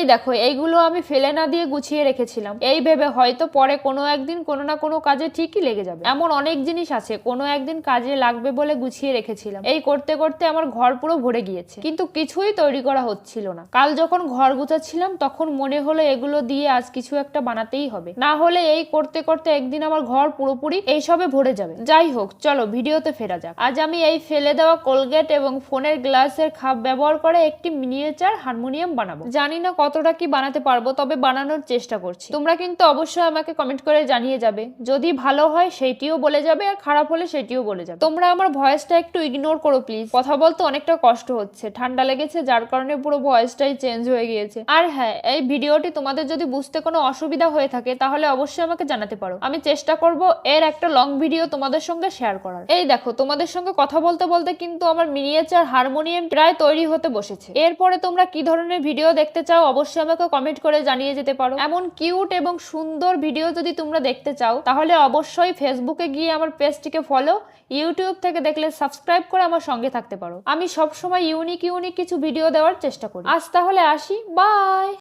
এই দেখো এইগুলো আমি ফেলে না দিয়ে গুছিয়ে রেখেছিলাম, এই ভেবে হয়তো পরে কোনো একদিন কোনো না কোনো কাজে ঠিকই লেগে যাবে। এমন অনেক জিনিস আছে কোনো একদিন কাজে লাগবে বলে গুছিয়ে রেখেছিলাম, এই করতে করতে আমার ঘর পুরো ভরে গিয়েছে, কিন্তু কিছুই তৈরি করা হচ্ছিল না। কাল যখন ঘর গুছাচ্ছিলাম তখন মনে হলো এগুলো দিয়ে আজ কিছু একটা বানাতেই হবে, না হলে এই করতে করতে একদিন আমার ঘর পুরোপুরি এইসবে ভরে যাবে। যাই হোক, চলো ভিডিওতে ফেরা যাক। আজ আমি এই ফেলে দেওয়া কোলগেট এবং ফোনের গ্লাসের খাপ ব্যবহার করে একটি মিনিয়েচার হারমোনিয়াম বানাবো। জানি না কতটা কি বানাতে পারবো, তবে বানানোর চেষ্টা করছি। তোমরা কিন্তু অবশ্যই আমাকে কমেন্ট করে জানিয়ে যাবে, যদি ভালো হয় সেইটিও বলে যাবে, আর খারাপ হলে সেটিও বলে যাবে। তোমরা আমার ভয়েসটা একটু ইগনোর করো প্লিজ, কথা বলতে অনেকটা কষ্ট হচ্ছে, ঠান্ডা লেগেছে যার কারণে পুরো ভয়েসটাই চেঞ্জ হয়ে গিয়েছে। আর হ্যাঁ, এই ভিডিওটি তোমাদের যদি বুঝতে কোনো অসুবিধা হয়ে থাকে তাহলে অবশ্যই আমাকে জানাতে পারো, আমি চেষ্টা করব এর একটা লং ভিডিও তোমাদের সঙ্গে শেয়ার করার। এই দেখো, তোমাদের সঙ্গে কথা বলতে বলতে কিন্তু আমার মিনিয়েচার হারমোনিয়াম প্রায় তৈরি হতে বসেছে। এরপরে তোমরা কি ধরনের ভিডিও দেখতে চাও অবশ্যই আমাকে কমেন্ট করে জানিয়ে যেতে পারো। এমন কিউট এবং সুন্দর ভিডিও যদি তোমরা দেখতে চাও তাহলে অবশ্যই ফেসবুকে গিয়ে আমার পেজটিকে ফলো, ইউটিউব থেকে দেখলে সাবস্ক্রাইব করে আমার সঙ্গে থাকতে পারো। আমি সবসময় ইউনিক কিছু ভিডিও দেওয়ার চেষ্টা করি। আজ তাহলে আসি, বাই।